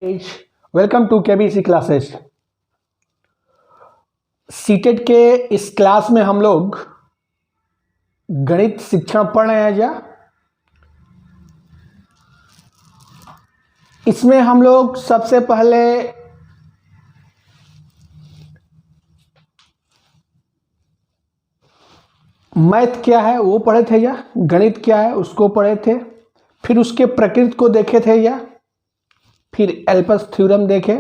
Welcome to KBC classes. CTET के इस class में हम लोग गणित शिक्षण पढ़ रहे हैं। जा इसमें हम लोग सबसे पहले मैथ क्या है वो पढ़े थे, या गणित क्या है उसको पढ़े थे। फिर उसके प्रकृति को देखे थे, या फिर एल्पस थ्योरम देखे,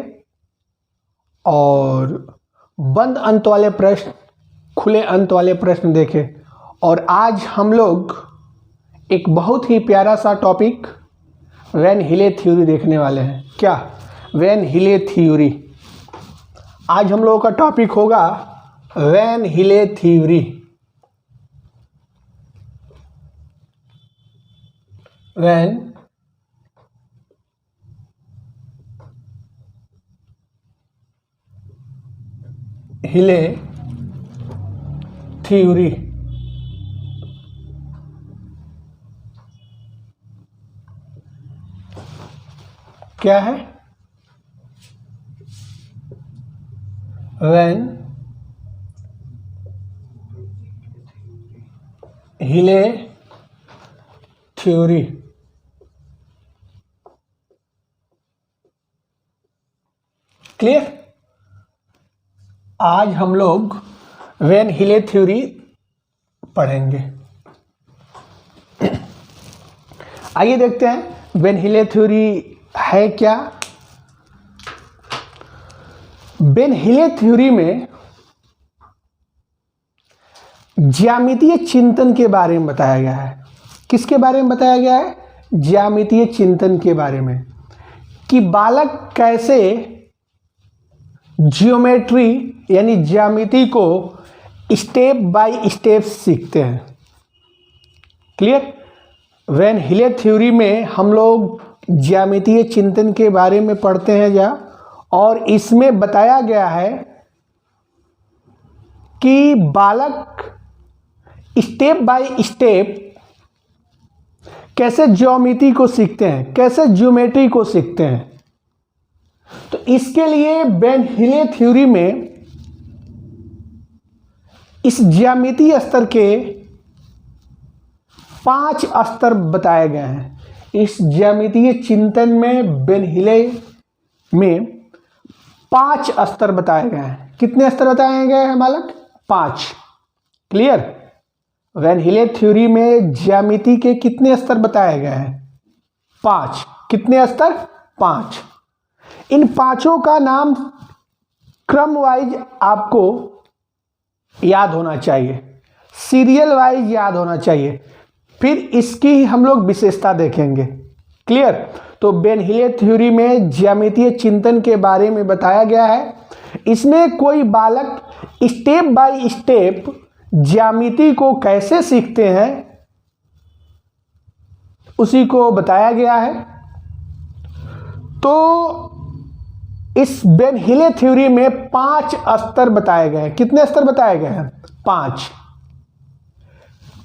और बंद अंत वाले प्रश्न, खुले अंत वाले प्रश्न देखे। और आज हम लोग एक बहुत ही प्यारा सा टॉपिक वैन हिले थ्योरी देखने वाले हैं। क्या? वैन हिले थ्योरी। आज हम लोगों का टॉपिक होगा वैन हिले थ्योरी। वैन हिले थ्योरी। क्या है? वैन हिले थ्योरी। क्लियर? आज हम लोग वैन हिले थ्योरी पढ़ेंगे। आइए देखते हैं वैन हिले थ्योरी है क्या। वैन हिले थ्योरी में ज्यामितीय चिंतन के बारे में बताया गया है। किसके बारे में बताया गया है? ज्यामितीय चिंतन के बारे में, कि बालक कैसे ज्योमेट्री यानी ज्यामिति को स्टेप बाय स्टेप सीखते हैं। क्लियर? वैन हिले थ्योरी में हम लोग ज्यामितीय चिंतन के बारे में पढ़ते हैं जा, और इसमें बताया गया है कि बालक स्टेप बाय स्टेप कैसे ज्योमेट्री को सीखते हैं, कैसे ज्योमेट्री को सीखते हैं। तो इसके लिए वैन हिले थ्योरी में इस ज्यामितीय स्तर के 5 स्तर बताए गए हैं। इस ज्यामितीय चिंतन में वैन हिले में 5 स्तर बताए गए हैं। कितने स्तर बताए गए हैं बालक? 5। क्लियर? वैन हिले थ्योरी में ज्यामिति के कितने स्तर बताए गए हैं? 5। कितने स्तर? 5। इन पांचों का नाम क्रम वाइज आपको याद होना चाहिए, सीरियल वाइज याद होना चाहिए। फिर इसकी हम लोग विशेषता देखेंगे। क्लियर? तो वैन हिले थ्योरी में ज्यामितीय चिंतन के बारे में बताया गया है। इसमें कोई बालक स्टेप बाय स्टेप ज्यामिति को कैसे सीखते हैं उसी को बताया गया है। तो इस वैन हिले थ्योरी में 5 स्तर बताए गए हैं। कितने स्तर बताए गए हैं? 5।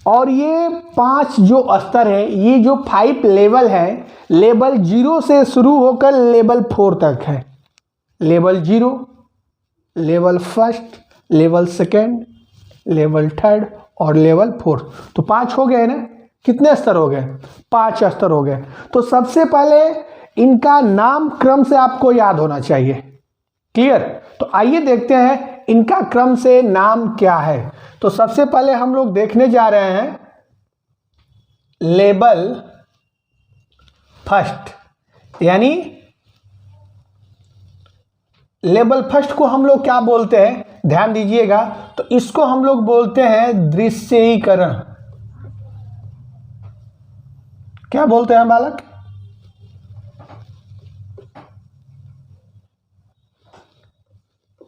और ये 5 जो स्तर है, ये जो 5 लेवल है, लेवल 0 से शुरू होकर लेवल 4 तक है। लेवल 0, लेवल 1, लेवल 2, लेवल 3 और लेवल 4। तो 5 हो गए ना? कितने स्तर हो गए? 5 स्तर हो गए। तो सबसे पहले इनका नाम क्रम से आपको याद होना चाहिए। क्लियर? तो आइए देखते हैं इनका क्रम से नाम क्या है। तो सबसे पहले हम लोग देखने जा रहे हैं लेवल फर्स्ट, यानी लेवल फर्स्ट को हम लोग क्या बोलते हैं? ध्यान दीजिएगा। तो इसको हम लोग बोलते हैं दृश्यीकरण। क्या बोलते हैं बालक?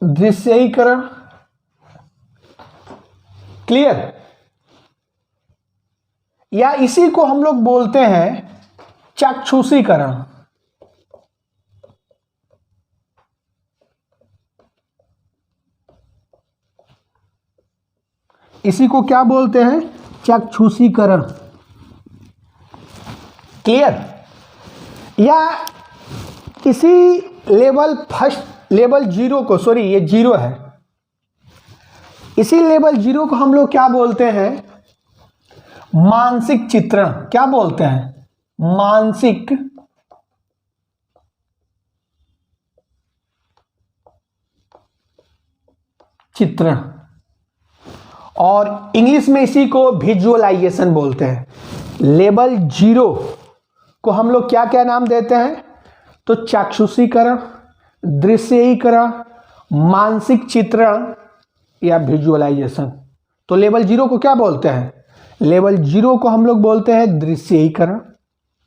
दृश्यीकरण। क्लियर? या इसी को हम लोग बोलते हैं चाक्षुषीकरण। इसी को क्या बोलते हैं? चाक्षुषीकरण। क्लियर? या इसी लेवल 0 को, सॉरी ये 0 है, इसी लेवल 0 को हम लोग क्या बोलते हैं? मानसिक चित्रण। क्या बोलते हैं? मानसिक चित्रण, और इंग्लिश में इसी को विजुअलाइजेशन बोलते हैं। लेवल 0 को हम लोग क्या क्या नाम देते हैं? तो चाक्षुषीकरण, दृश्यीकरण, मानसिक चित्रण या विजुअलाइजेशन। तो लेवल 0 को क्या बोलते हैं? लेवल 0 को हम लोग बोलते हैं दृश्यीकरण।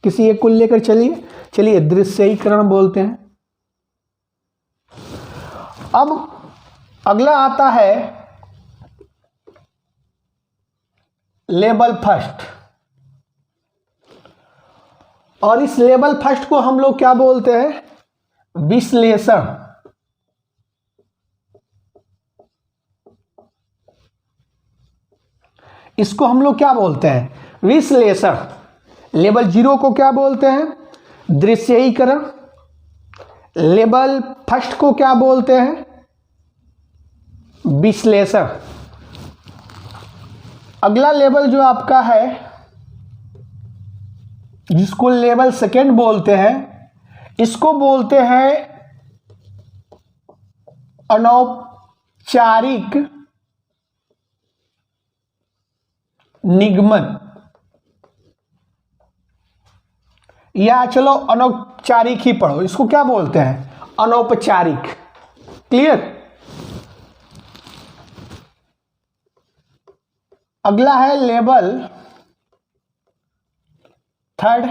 किसी एक को लेकर चलिए दृश्यीकरण बोलते हैं। अब अगला आता है लेवल 1, और इस लेवल 1 को हम लोग क्या बोलते हैं? विश्लेषण। इसको हम लोग क्या बोलते हैं? विश्लेषण। लेवल 0 को क्या बोलते हैं? दृश्यीकरण। लेवल 1 को क्या बोलते हैं? विश्लेषण। अगला लेवल जो आपका है, जिसको लेवल 2 बोलते हैं, इसको बोलते हैं अनौपचारिक निगमन, या चलो अनौपचारिक ही पढ़ो। इसको क्या बोलते हैं? अनौपचारिक। क्लियर? अगला है लेवल 3,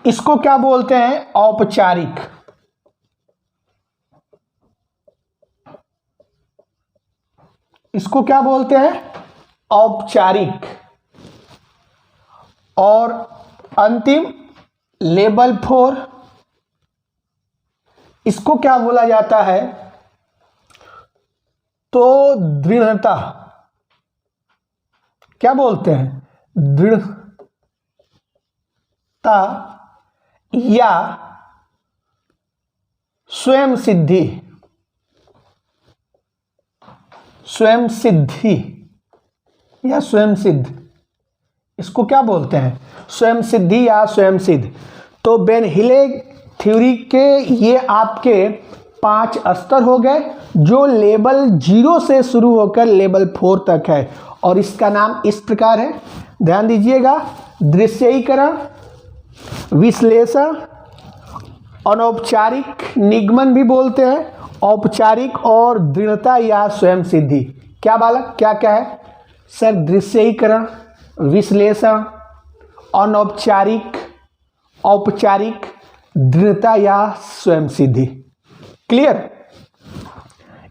इसको क्या बोलते हैं? औपचारिक। इसको क्या बोलते हैं? औपचारिक। और अंतिम लेवल 4, इसको क्या बोला जाता है? तो दृढ़ता। क्या बोलते हैं? दृढ़ता या स्वयं सिद्धि। स्वयं सिद्धि या स्वयं सिद्ध, इसको क्या बोलते हैं? स्वयं सिद्धि या स्वयं सिद्ध। तो बेन हिले थ्योरी के ये आपके 5 स्तर हो गए, जो लेवल 0 से शुरू होकर लेवल 4 तक है, और इसका नाम इस प्रकार है, ध्यान दीजिएगा। दृश्यीकरण, विश्लेषण, अनौपचारिक निगमन भी बोलते हैं, औपचारिक और दृढ़ता या स्वयं सिद्धि। क्या बालक, क्या क्या है सर? दृश्यीकरण, विश्लेषण, अनौपचारिक, औपचारिक, दृढ़ता या स्वयं सिद्धि। क्लियर?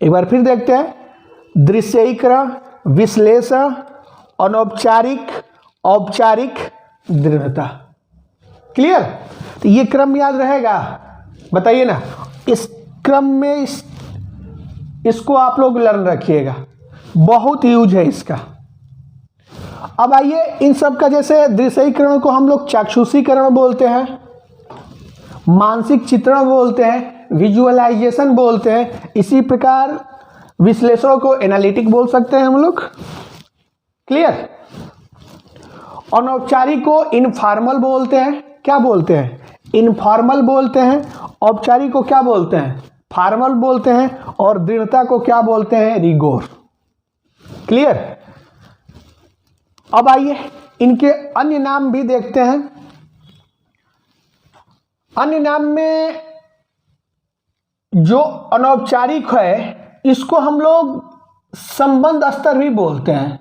एक बार फिर देखते हैं। दृश्यीकरण, विश्लेषण, अनौपचारिक, औपचारिक, दृढ़ता। क्लियर? तो ये क्रम याद रहेगा, बताइए ना। इस क्रम में इसको आप लोग लर्न रखिएगा, बहुत यूज है इसका। अब आइए इन सब का, जैसे दृश्यीकरण को हम लोग चाक्षुषीकरण बोलते हैं, मानसिक चित्रण बोलते हैं, विजुअलाइजेशन बोलते हैं, इसी प्रकार विश्लेषण को एनालिटिक बोल सकते हैं हम लोग। क्लियर? अनौपचारिक को इनफॉर्मल बोलते हैं। क्या बोलते हैं? इनफॉर्मल बोलते हैं। औपचारिक को क्या बोलते हैं? फॉर्मल बोलते हैं। और दृढ़ता को क्या बोलते हैं? रिगोर। क्लियर? अब आइए इनके अन्य नाम भी देखते हैं। अन्य नाम में जो अनौपचारिक है, इसको हम लोग संबंध स्तर भी बोलते हैं।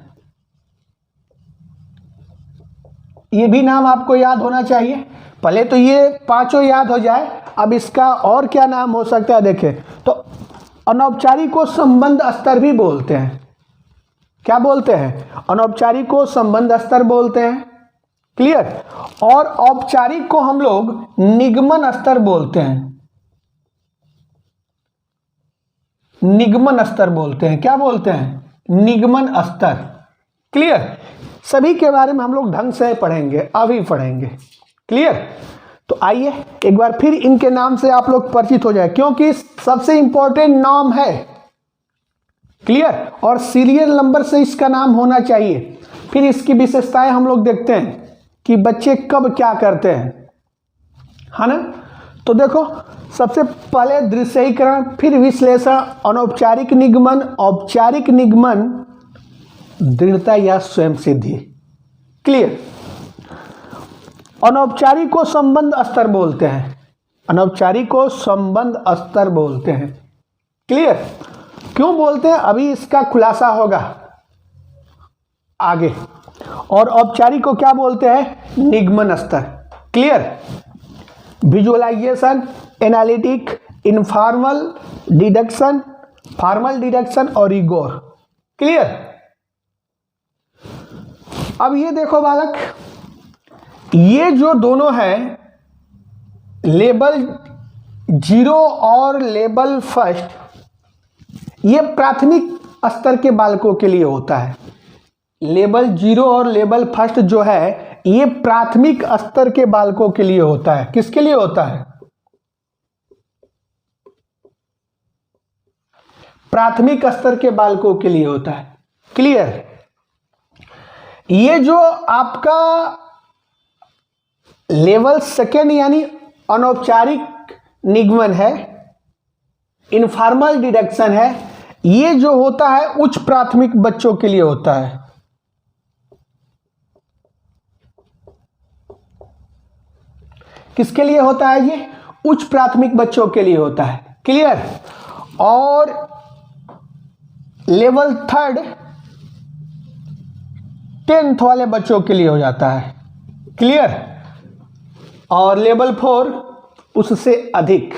ये भी नाम आपको याद होना चाहिए। पहले तो ये 5 याद हो जाए, अब इसका और क्या नाम हो सकता है देखें। तो अनौपचारिक को संबंध स्तर भी बोलते हैं। क्या बोलते हैं? अनौपचारिक को संबंध स्तर बोलते हैं। क्लियर? और औपचारिक को हम लोग निगमन स्तर बोलते हैं। निगमन स्तर बोलते हैं। क्या बोलते हैं? निगमन स्तर। क्लियर? सभी के बारे में हम लोग ढंग से पढ़ेंगे, अभी पढ़ेंगे। क्लियर? तो आइए एक बार फिर इनके नाम से आप लोग परिचित हो जाए, क्योंकि सबसे इंपॉर्टेंट नाम है, क्लियर, और सीरियल नंबर से इसका नाम होना चाहिए। फिर इसकी विशेषताएं हम लोग देखते हैं कि बच्चे कब क्या करते हैं, है ना। तो देखो, सबसे पहले दृश्यीकरण, फिर विश्लेषण, अनौपचारिक निगमन, औपचारिक निगमन, दृढ़ता या स्वयं सिद्धि। क्लियर। अनौपचारिक को संबंध स्तर बोलते हैं, अनौपचारिक को संबंध स्तर बोलते हैं। क्लियर। क्यों बोलते हैं अभी इसका खुलासा होगा आगे। और औपचारिक को क्या बोलते हैं? निगमन स्तर। Clear. Visualization, analytic, informal deduction, formal deduction और इगोर। क्लियर। अब ये देखो बालक, ये जो दोनों हैं, लेवल 0 और लेवल फर्स्ट, ये प्राथमिक स्तर के बालकों के लिए होता है। लेवल 0 और लेवल फर्स्ट जो है, ये प्राथमिक स्तर के बालकों के लिए होता है। किसके लिए होता है? प्राथमिक स्तर के बालकों के लिए होता है। क्लियर। ये जो आपका लेवल सेकेंड यानी अनौपचारिक निगमन है, इनफॉर्मल डिडक्शन है, ये जो होता है उच्च प्राथमिक बच्चों के लिए होता है। किसके लिए होता है? ये उच्च प्राथमिक बच्चों के लिए होता है। क्लियर। और लेवल थर्ड 10th वाले बच्चों के लिए हो जाता है। क्लियर। और लेवल 4 उससे अधिक।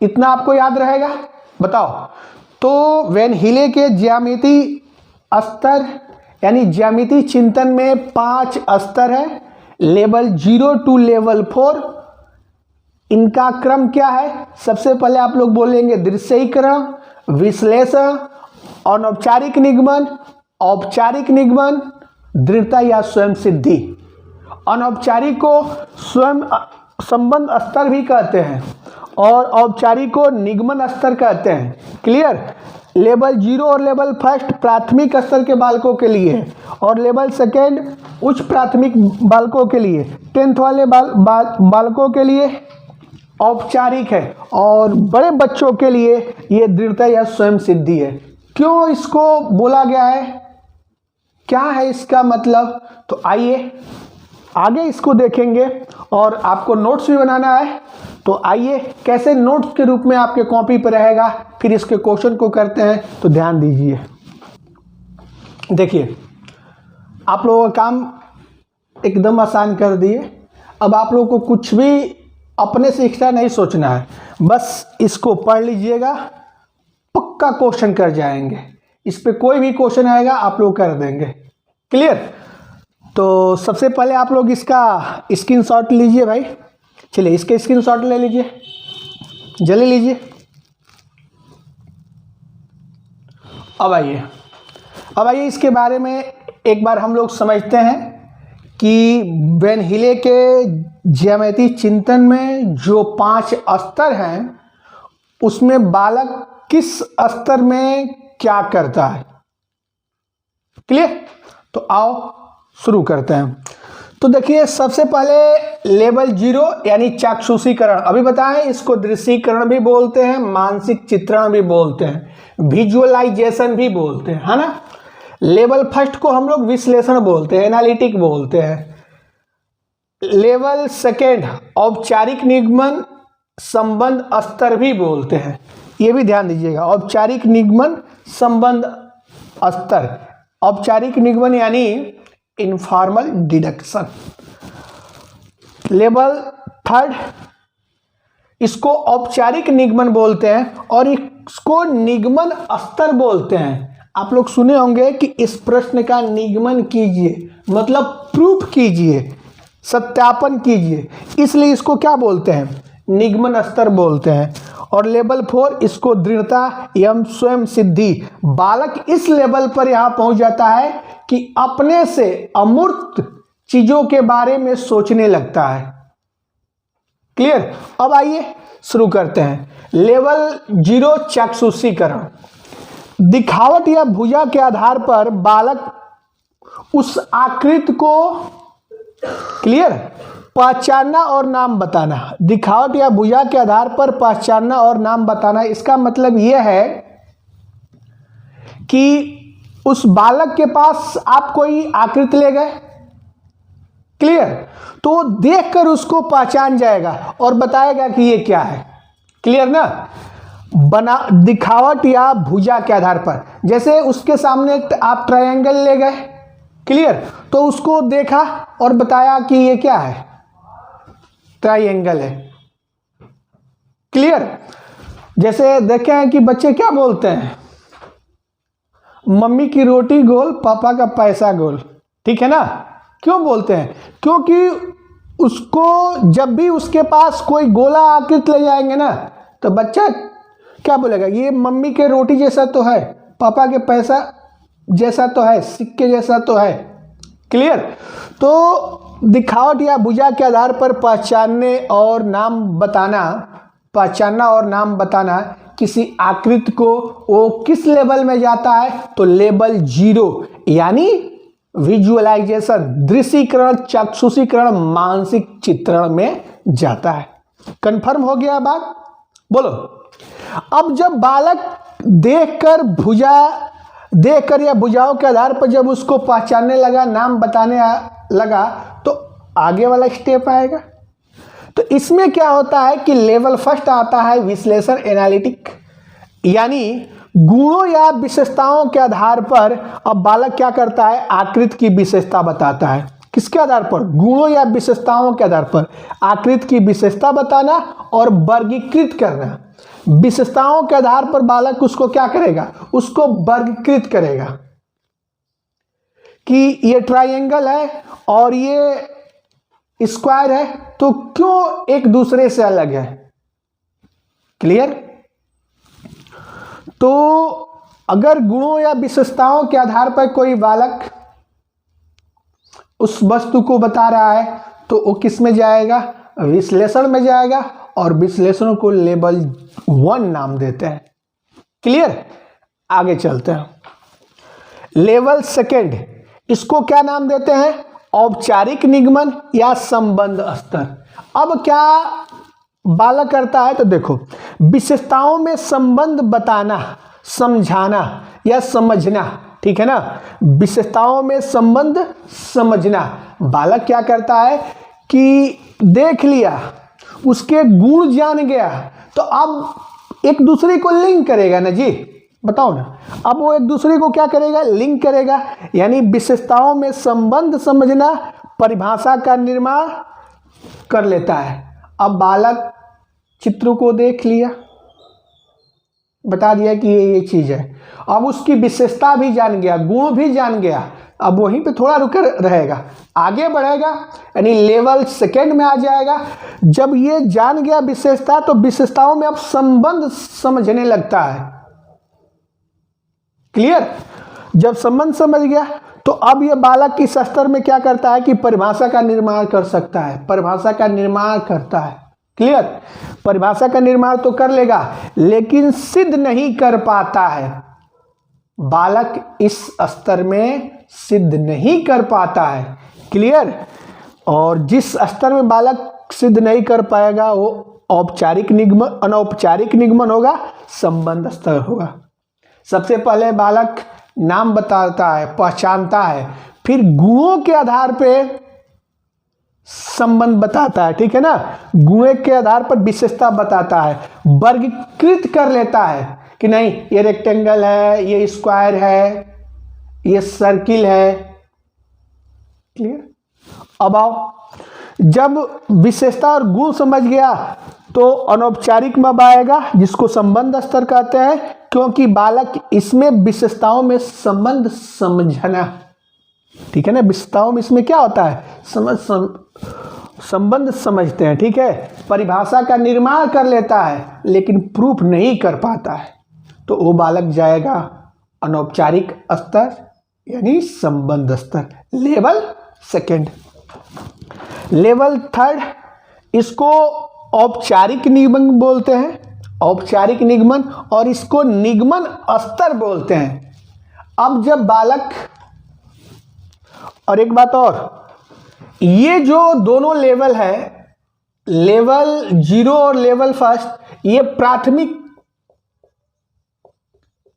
इतना आपको याद रहेगा? बताओ। तो वेन हिले के ज्यामिति स्तर यानी ज्यामिति चिंतन में 5 स्तर है, लेवल 0 टू लेवल 4। इनका क्रम क्या है? सबसे पहले आप लोग बोलेंगे दृश्यीकरण, विश्लेषण, अनौपचारिक निगमन, औपचारिक निगमन, दृढ़ता या स्वयं सिद्धि। अनौपचारिक को स्वयं संबंध स्तर भी कहते हैं और औपचारिक को निगमन स्तर कहते हैं। क्लियर। लेवल 0 और लेवल फर्स्ट प्राथमिक स्तर के बालकों के लिए है और लेवल सेकेंड उच्च प्राथमिक बालकों के लिए, 10th वाले बालकों के लिए औपचारिक है और बड़े बच्चों के लिए ये दृढ़ता या स्वयं सिद्धि है। क्यों इसको बोला गया है? क्या है इसका मतलब? तो आइए आगे इसको देखेंगे और आपको नोट्स भी बनाना है। तो आइए कैसे नोट्स के रूप में आपके कॉपी पर रहेगा, फिर इसके क्वेश्चन को करते हैं। तो ध्यान दीजिए, देखिए आप लोगों का काम एकदम आसान कर दिए। अब आप लोगों को कुछ भी अपने से एक्स्ट्रा नहीं सोचना है, बस इसको पढ़ लीजिएगा, पक्का क्वेश्चन कर जाएंगे। इस पे कोई भी क्वेश्चन आएगा आप लोग कर देंगे। क्लियर। तो सबसे पहले आप लोग इसका स्क्रीनशॉट लीजिए भाई। चलिए इसके स्क्रीनशॉट ले लीजिए, जल्दी लीजिए। अब आइए इसके बारे में एक बार हम लोग समझते हैं कि वेन हिले के ज्यामिति चिंतन में जो 5 स्तर हैं, उसमें बालक किस स्तर में क्या करता है। क्लियर। तो आओ शुरू करते हैं। तो देखिए सबसे पहले लेवल 0 यानी चाक्षुषीकरण, अभी बताएं इसको दृश्यीकरण भी बोलते हैं, मानसिक चित्रण भी बोलते हैं, विजुअलाइजेशन भी बोलते हैं, है ना। लेवल फर्स्ट को हम लोग विश्लेषण बोलते हैं, एनालिटिक बोलते हैं। लेवल सेकेंड औपचारिक निगमन संबंध स्तर भी बोलते हैं, ये भी ध्यान दीजिएगा। औपचारिक निगमन संबंध स्तर, औपचारिक निगमन यानी इनफॉर्मल डिडक्शन। लेवल थर्ड इसको औपचारिक निगमन बोलते हैं और इसको निगमन स्तर बोलते हैं। आप लोग सुने होंगे कि इस प्रश्न का निगमन कीजिए, मतलब प्रूफ कीजिए, सत्यापन कीजिए, इसलिए इसको क्या बोलते हैं? निगमन स्तर बोलते हैं। और लेवल 4 इसको दृढ़ता एवं स्वयं सिद्धि। बालक इस लेवल पर यहाँ पहुँच जाता है कि अपने से अमूर्त चीजों के बारे में सोचने लगता है। क्लियर। अब आइए शुरू करते हैं। लेवल 0 चाक्षुषीकरण। दिखावट या भुजा के आधार पर बालक उस आकृति को क्लियर पहचानना और नाम बताना। दिखावट या भुजा के आधार पर पहचानना और नाम बताना, इसका मतलब यह है कि उस बालक के पास आप कोई आकृति ले गए, क्लियर, तो देखकर उसको पहचान जाएगा और बताएगा कि ये क्या है। क्लियर ना। दिखावट या भुजा के आधार पर, जैसे उसके सामने आप ट्रायंगल ले गए, क्लियर, तो उसको देखा और बताया कि ये क्या है, ट्रायंगल है। क्लियर। जैसे देखे हैं कि बच्चे क्या बोलते हैं, मम्मी की रोटी गोल पापा का पैसा गोल, ठीक है ना। क्यों बोलते हैं? क्योंकि उसको जब भी उसके पास कोई गोला आकृति ले जाएंगे ना, तो बच्चा क्या बोलेगा, ये मम्मी के रोटी जैसा तो है, पापा के पैसा जैसा तो है, सिक्के जैसा तो है। क्लियर। तो दिखावट या भुजा के आधार पर पहचानना और नाम बताना किसी आकृति को, वो किस लेवल में जाता है, तो लेवल 0 यानी विजुअलाइजेशन, दृश्यीकरण, चाक्षुषीकरण, मानसिक चित्रण में जाता है। कंफर्म हो गया बात? बोलो। अब जब बालक देखकर या भुजाओं के आधार पर जब उसको पहचानने लगा, नाम बताने लगा, तो आगे वाला स्टेप आएगा। तो इसमें क्या होता है कि लेवल फर्स्ट आता है विश्लेषण, एनालिटिक, यानी गुणों या विशेषताओं के आधार पर अब बालक क्या करता है, आकृति की विशेषता बताता है। किसके आधार पर? गुणों या विशेषताओं के आधार पर आकृति की विशेषता बताना और वर्गीकृत करना। विशेषताओं के आधार पर बालक उसको क्या करेगा, उसको वर्गीकृत करेगा कि ये ट्रायंगल है और ये स्क्वायर है, तो क्यों एक दूसरे से अलग है। क्लियर। तो अगर गुणों या विशेषताओं के आधार पर कोई बालक उस वस्तु को बता रहा है, तो वो किस में जाएगा, विश्लेषण में जाएगा, और विश्लेषण को लेवल 1 नाम देते हैं। क्लियर। आगे चलते हैं। लेवल सेकेंड, इसको क्या नाम देते हैं, औपचारिक निगमन या संबंध स्तर। अब क्या बालक करता है, तो देखो, विशेषताओं में संबंध बताना, समझाना या समझना, ठीक है ना। विशेषताओं में संबंध समझना, बालक क्या करता है कि देख लिया, उसके गुण जान गया, तो अब एक दूसरे को लिंक करेगा ना जी, बताओ ना। अब वो एक दूसरे को क्या करेगा, लिंक करेगा, यानी विशेषताओं में संबंध समझना, परिभाषा का निर्माण कर लेता है। अब बालक चित्र को देख लिया, बता दिया कि ये चीज है, अब उसकी विशेषता भी जान गया, गुण भी जान गया, अब वहीं पे थोड़ा रुक रहेगा, आगे बढ़ेगा, यानी लेवल सेकेंड में आ जाएगा। जब ये जान गया विशेषता, तो विशेषताओं में अब संबंध समझने लगता है। क्लियर। जब संबंध समझ गया, तो अब ये बालक इस स्तर में क्या करता है कि परिभाषा का निर्माण कर सकता है, परिभाषा का निर्माण करता है। क्लियर। परिभाषा का निर्माण तो कर लेगा, लेकिन सिद्ध नहीं कर पाता है। बालक इस स्तर में सिद्ध नहीं कर पाता है। क्लियर। और जिस स्तर में बालक सिद्ध नहीं कर पाएगा, वो औपचारिक निगमन, अनौपचारिक निगमन होगा, संबंध स्तर होगा। सबसे पहले बालक नाम बताता है, पहचानता है, फिर गुणों के आधार पे संबंध बताता है, ठीक है ना। गुण के आधार पर विशेषता बताता है, वर्गीकृत कर लेता है कि नहीं, ये रेक्टेंगल है, ये स्क्वायर है, ये सर्किल है। क्लियर। अब आओ, जब विशेषता और गुण समझ गया, तो अनौपचारिक में आएगा, जिसको संबंध स्तर कहते हैं, क्योंकि बालक इसमें विशेषताओं में संबंध समझना, ठीक है ना। विशेषताओं में इसमें क्या होता है, संबंध समझते हैं, ठीक है। परिभाषा का निर्माण कर लेता है, लेकिन प्रूफ नहीं कर पाता है, तो वो बालक जाएगा अनौपचारिक स्तर, यानी संबंध स्तर, लेवल सेकेंड। लेवल थर्ड, इसको औपचारिक निगमन बोलते हैं, औपचारिक निगमन, और इसको निगमन स्तर बोलते हैं। अब जब बालक, और एक बात और, ये जो दोनों लेवल है, लेवल 0 और लेवल फर्स्ट, ये प्राथमिक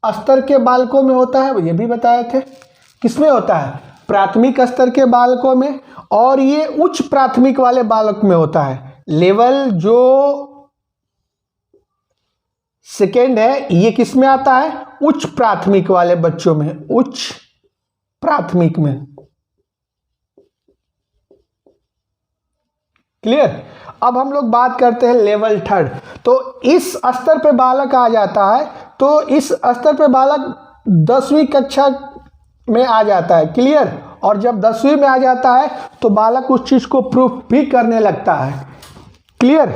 स्तर के बालकों में होता है, ये भी बताए थे। किसमें होता है? प्राथमिक स्तर के बालकों में, और ये उच्च प्राथमिक वाले बालक में होता है। लेवल जो सेकेंड है, ये किस में आता है? उच्च प्राथमिक वाले बच्चों में, उच्च प्राथमिक में। क्लियर? अब हम लोग बात करते हैं लेवल थर्ड। तो इस स्तर पे बालक आ जाता है, तो इस स्तर पे बालक 10वीं कक्षा में आ जाता है। क्लियर? और जब 10वीं में आ जाता है तो बालक उस चीज को प्रूफ भी करने लगता है। क्लियर?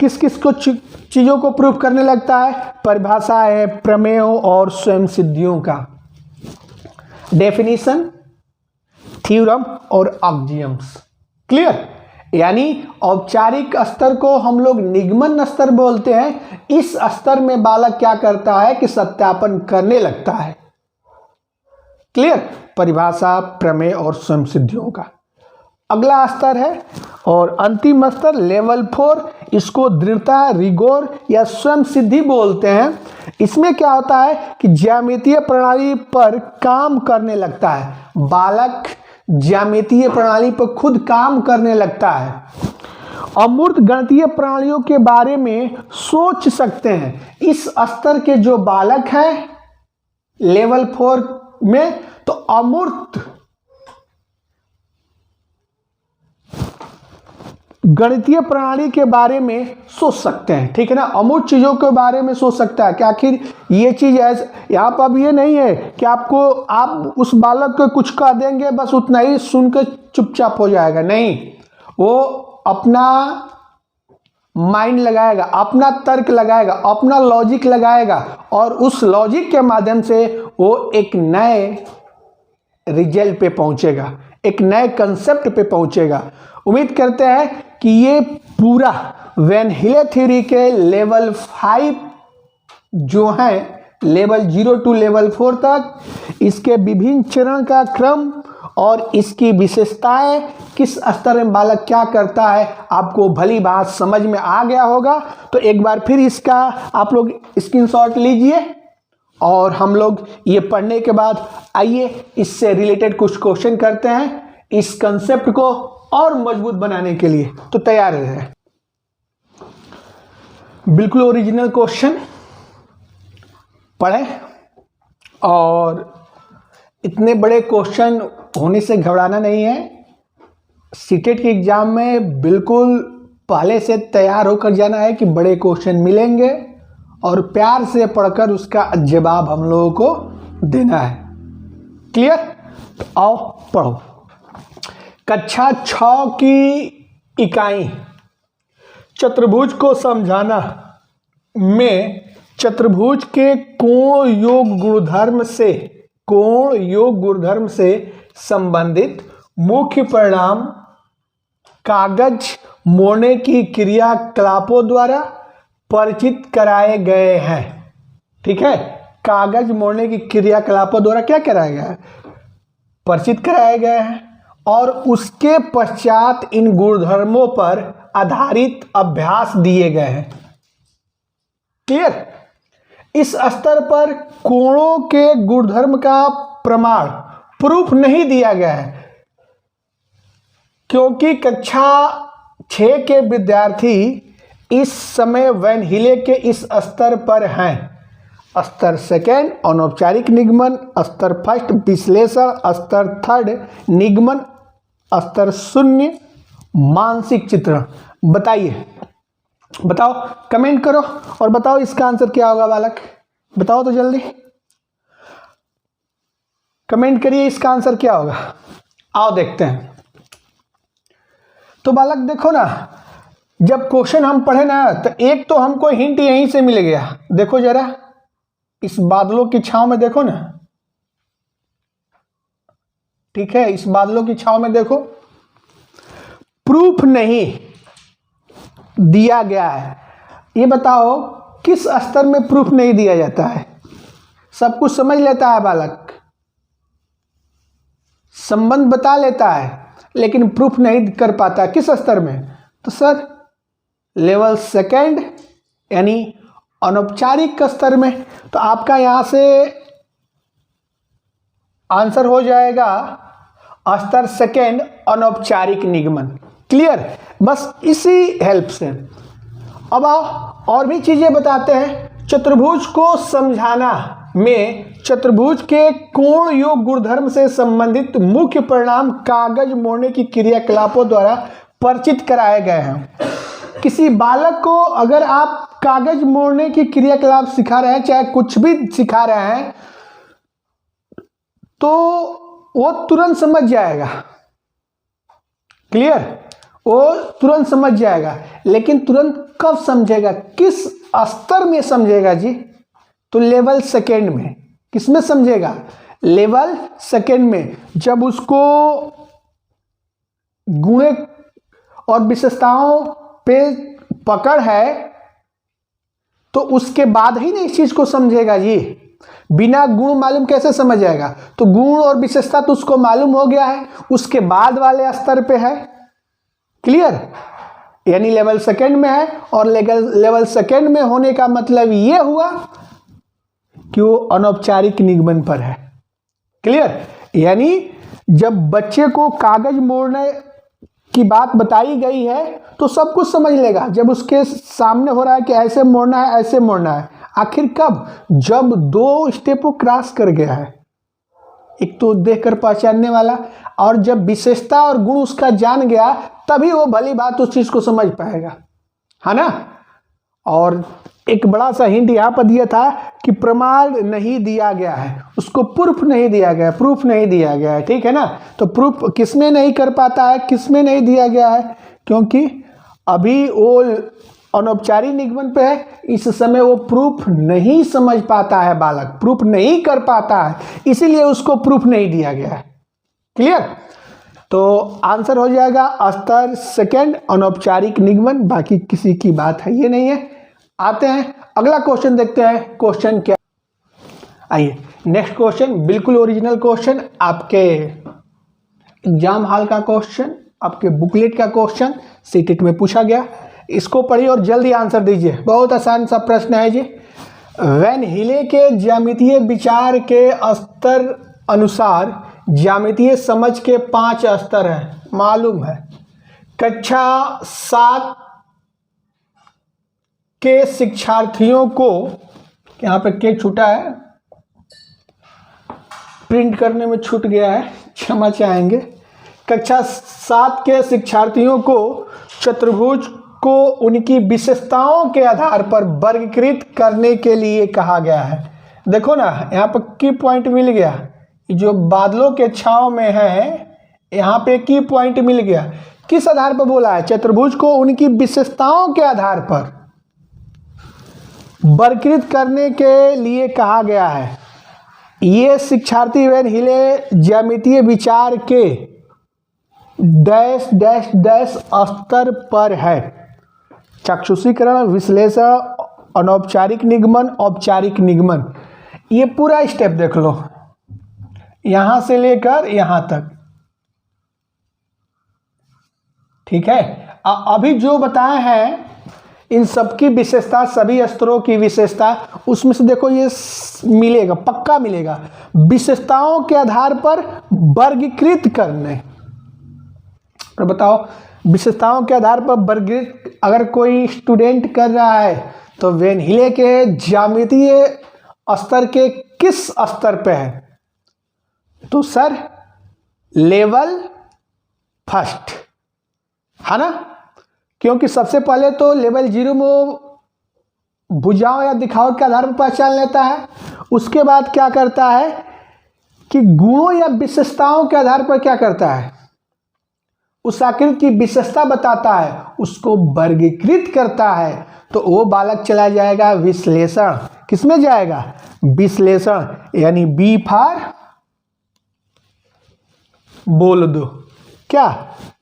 किस किस को चीजों को प्रूफ करने लगता है? परिभाषा है, प्रमेयों और स्वयं सिद्धियों का, डेफिनेशन, थ्योरम और एक्सियम्स। क्लियर? यानी औपचारिक स्तर को हम लोग निगमन स्तर बोलते हैं। इस स्तर में बालक क्या करता है कि सत्यापन करने लगता है। क्लियर? परिभाषा, प्रमेय और स्वयं सिद्धियों का। अगला स्तर है और अंतिम स्तर लेवल 4, इसको दृढ़ता, रिगोर या स्वयं सिद्धि बोलते हैं। इसमें क्या होता है कि ज्यामितीय प्रणाली पर काम करने लगता है। बालक ज्यामितीय प्रणाली पर खुद काम करने लगता है, अमूर्त गणितीय प्रणालियों के बारे में सोच सकते हैं। इस स्तर के जो बालक हैं लेवल 4 में, तो अमूर्त गणितीय प्रणाली के बारे में सोच सकते हैं। ठीक है ना? अमूर्त चीजों के बारे में सोच सकता है कि आखिर ये चीज ऐसे, यहाँ पर अब ये नहीं है कि आप उस बालक को कुछ कह देंगे बस उतना ही सुनकर चुपचाप हो जाएगा। नहीं, वो अपना माइंड लगाएगा, अपना तर्क लगाएगा, अपना लॉजिक लगाएगा, और उस लॉजिक के माध्यम से वो एक नए रिजल्ट पे पहुंचेगा, एक नए कंसेप्ट पे पहुंचेगा। उम्मीद करते हैं कि ये पूरा वैन हिले थ्योरी के लेवल 5 जो है, लेवल 0 टू लेवल 4 तक, इसके विभिन्न चरण का क्रम और इसकी विशेषताएं, किस स्तर में बालक क्या करता है, आपको भली बात समझ में आ गया होगा। तो एक बार फिर इसका आप लोग स्क्रीनशॉट लीजिए, और हम लोग ये पढ़ने के बाद आइए इससे रिलेटेड कुछ क्वेश्चन करते हैं, इस कंसेप्ट को और मजबूत बनाने के लिए। तो तैयार रहे, बिल्कुल ओरिजिनल क्वेश्चन पढ़ें, और इतने बड़े क्वेश्चन होने से घबराना नहीं है। सीटेट के एग्जाम में बिल्कुल पहले से तैयार होकर जाना है कि बड़े क्वेश्चन मिलेंगे, और प्यार से पढ़कर उसका जवाब हम लोगों को देना है। क्लियर? तो आओ पढ़ो। कक्षा 6 की इकाई चतुर्भुज को समझाना में चतुर्भुज के कोण योग गुणधर्म से संबंधित मुख्य परिणाम कागज मोड़ने की क्रियाकलापों द्वारा परिचित कराए गए हैं। ठीक है? कागज मोड़ने की क्रियाकलापों द्वारा क्या कराया गया है? परिचित कराए गए हैं, और उसके पश्चात इन गुणधर्मों पर आधारित अभ्यास दिए गए हैं। क्लियर? इस स्तर पर कोणों के गुणधर्म का प्रमाण प्रूफ नहीं दिया गया है, क्योंकि कक्षा 6 के विद्यार्थी इस समय वैन हिले के इस स्तर पर हैं। स्तर सेकेंड अनौपचारिक निगमन, स्तर फर्स्ट विश्लेषण, स्तर थर्ड निगमन, स्तर 0 मानसिक चित्रण। बताइए, बताओ, कमेंट करो और बताओ इसका आंसर क्या होगा। बालक बताओ तो जल्दी, कमेंट करिए इसका आंसर क्या होगा। आओ देखते हैं। तो बालक देखो ना, जब क्वेश्चन हम पढ़े ना, तो एक तो हमको हिंट यहीं से मिल गया। देखो जरा इस बादलों की छांव में देखो ना, ठीक है, इस बादलों की छांव में देखो, प्रूफ नहीं दिया गया है। ये बताओ किस स्तर में प्रूफ नहीं दिया जाता है? सब कुछ समझ लेता है बालक, संबंध बता लेता है, लेकिन प्रूफ नहीं कर पाता। किस स्तर में? तो सर लेवल सेकेंड यानी अनौपचारिक स्तर में। तो आपका यहां से आंसर हो जाएगा स्तर सेकेंड अनौपचारिक निगमन। क्लियर? बस इसी हेल्प से। अब आओ और भी चीजें बताते हैं। चतुर्भुज को समझाना में चतुर्भुज के कोण योग गुणधर्म से संबंधित मुख्य परिणाम कागज मोड़ने की क्रियाकलापों द्वारा परिचित कराए गए हैं। किसी बालक को अगर आप कागज मोड़ने की क्रियाकलाप सिखा रहे हैं, चाहे कुछ भी सिखा रहे हैं, तो वो तुरंत समझ जाएगा। क्लियर? वो तुरंत समझ जाएगा, लेकिन तुरंत कब समझेगा? किस स्तर में समझेगा जी? तो लेवल सेकेंड में। किसमें समझेगा? लेवल सेकेंड में। जब उसको गुणे और विशेषताओं पे पकड़ है तो उसके बाद ही ना इस चीज को समझेगा जी। बिना गुण मालूम कैसे समझ जाएगा? तो गुण और विशेषता तो उसको मालूम हो गया है, उसके बाद वाले स्तर पे है। क्लियर? यानी लेवल सेकेंड में है, और लेवल सेकेंड में होने का मतलब ये हुआ कि वो अनौपचारिक निगमन पर है। क्लियर? यानी जब बच्चे को कागज मोड़ने की बात बताई गई है तो सब कुछ समझ लेगा। जब उसके सामने हो रहा है कि ऐसे मोड़ना है, ऐसे मोड़ना है, आखिर कब? जब दो स्टेप को क्रॉस कर गया है, एक तो देखकर पहचानने वाला, और जब विशेषता और गुण उसका जान गया, तभी वो भली बात उस चीज को समझ पाएगा, है ना। और एक बड़ा सा हिंट यहाँ पर दिया था कि प्रमाण नहीं दिया गया है, उसको प्रूफ नहीं दिया गया, प्रूफ नहीं दिया गया है, ठीक है ना। तो प्रूफ किसमें नहीं कर पाता है, किसमें नहीं दिया गया है? क्योंकि अभी वो अनौपचारिक निगमन पे है, इस समय वो प्रूफ नहीं समझ पाता है, बालक प्रूफ नहीं कर पाता है, इसीलिए उसको प्रूफ नहीं दिया गया है। क्लियर? तो आंसर हो जाएगा स्तर सेकेंड अनौपचारिक निगमन। बाकी किसी की बात है ये नहीं है। आते हैं अगला क्वेश्चन, देखते हैं क्वेश्चन क्या। आइए नेक्स्ट क्वेश्चन, बिल्कुल ओरिजिनल क्वेश्चन, आपके एग्जाम हॉल का क्वेश्चन, आपके बुकलेट का क्वेश्चन, सीटेट में पूछा गया। इसको पढ़िए और जल्दी आंसर दीजिए। बहुत आसान सा प्रश्न है जी। वैन हिले के ज्यामितीय विचार के स्तर अनुसार ज्यामितीय समझ के 5 स्तर हैं, मालूम है। कक्षा 7 के शिक्षार्थियों को, यहाँ पे के छूटा है, प्रिंट करने में छूट गया है, क्षमा चाहेंगे। कक्षा 7 के शिक्षार्थियों को चतुर्भुज को उनकी विशेषताओं के आधार पर वर्गीकृत करने के लिए कहा गया है। देखो ना, यहाँ पर की पॉइंट मिल गया, जो बादलों के छांव में है, यहाँ पे की पॉइंट मिल गया। किस आधार पर बोला है? चतुर्भुज को उनकी विशेषताओं के आधार पर वर्गीकृत करने के लिए कहा गया है। ये शिक्षार्थी वैन हिले ज्यामितीय विचार के डैश डैश डैश स्तर पर है। चाक्षुषीकरण, विश्लेषण, अनौपचारिक निगमन, औपचारिक निगमन, ये पूरा स्टेप देख लो, यहां से लेकर यहां तक, ठीक है। अभी जो बताए हैं इन सबकी विशेषता, सभी स्तरों की विशेषता, उसमें से देखो ये मिलेगा, पक्का मिलेगा। विशेषताओं के आधार पर वर्गीकृत करने, और बताओ विशेषताओं के आधार पर वर्गीकृत अगर कोई स्टूडेंट कर रहा है तो वैन हिले के ज्यामितीय स्तर के किस स्तर पे है? तो सर लेवल फर्स्ट, है ना। क्योंकि सबसे पहले तो लेवल 0 में वो भुजाओं या दिखावट के आधार पर पहचान लेता है। उसके बाद क्या करता है कि गुणों या विशेषताओं के आधार पर क्या करता है, उस आकृति की विशेषता बताता है, उसको वर्गीकृत करता है। तो वो बालक चला जाएगा विश्लेषण। किसमें जाएगा? विश्लेषण, यानी बी फॉर बोल दो क्या?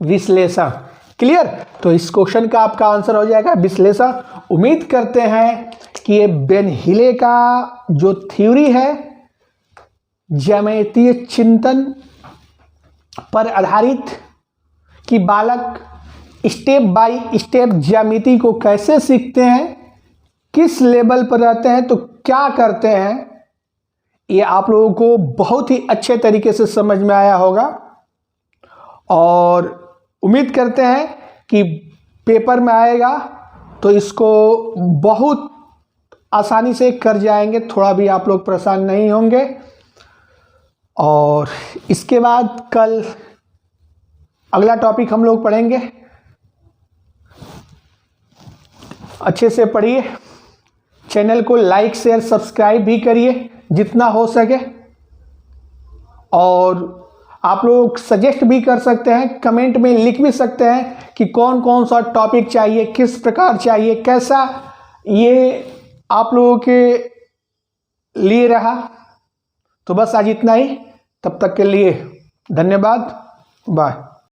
विश्लेषण। क्लियर। तो इस क्वेश्चन का आपका आंसर हो जाएगा विश्लेषण। उम्मीद करते हैं कि ये बेन हिले का जो थ्योरी है ज्यामितीय चिंतन पर आधारित कि बालक स्टेप बाय स्टेप ज्यामिति को कैसे सीखते हैं, किस लेवल पर रहते हैं तो क्या करते हैं, ये आप लोगों को बहुत ही अच्छे तरीके से समझ में आया होगा। और उम्मीद करते हैं कि पेपर में आएगा तो इसको बहुत आसानी से कर जाएंगे, थोड़ा भी आप लोग परेशान नहीं होंगे। और इसके बाद कल अगला टॉपिक हम लोग पढ़ेंगे। अच्छे से पढ़िए, चैनल को लाइक शेयर सब्सक्राइब भी करिए जितना हो सके। और आप लोग सजेस्ट भी कर सकते हैं, कमेंट में लिख भी सकते हैं कि कौन कौन सा टॉपिक चाहिए, किस प्रकार चाहिए, कैसा ये आप लोगों के लिए रहा। तो बस आज इतना ही, तब तक के लिए धन्यवाद, बाय।